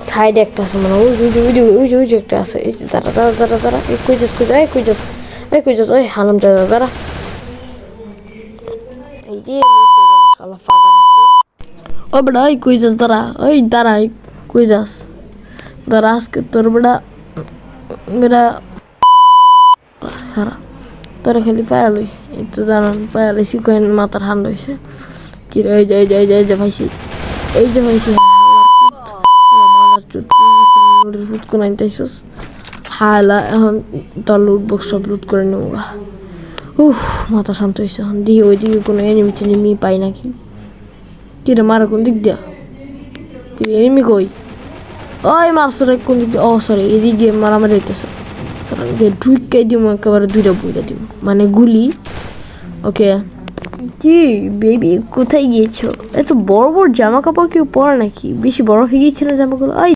সাইডে একটা আছে মানে ওই যে একটা আছে এই দাঁড়া এই কই যাস ওই হালাম দাঁড়া এই যে শালা ফাটা ও বড়া এই কই যাস দাঁড়া কই যাস দাঁড়া আজকে তোর বড়া সারা তোরা খালি পায়ালই এই তো দাঁড়ান পায়ালাইছি কয়েন মাথার ঠান্ডা হয়েছে কি রে যাই ভাইছি এই যে ভাইছি লুট করে আনতেছিস হালা এখন তোর লুট বক্স সব লুট করে নেবো মাথা শান্ত হয়েছে এখন দিয়ে ওইদিকে কোনো এনিমি পাই নাকি কি রে মারা কোন দিক দিয়া কি এনিমি কই ওই মারছরে কোন দিক দিয়ে সরি এদিক দিয়ে মারামারি হইতেছে ঢুকাই দিব একেবারে দুইটা বইটা দিব মানে গুলি ওকে কি বেবি কোথায় গিয়েছো এত বড় জামা কাপড় কেউ পরে নাকি বেশি বড় হয়ে গিয়েছে না জামাগুলো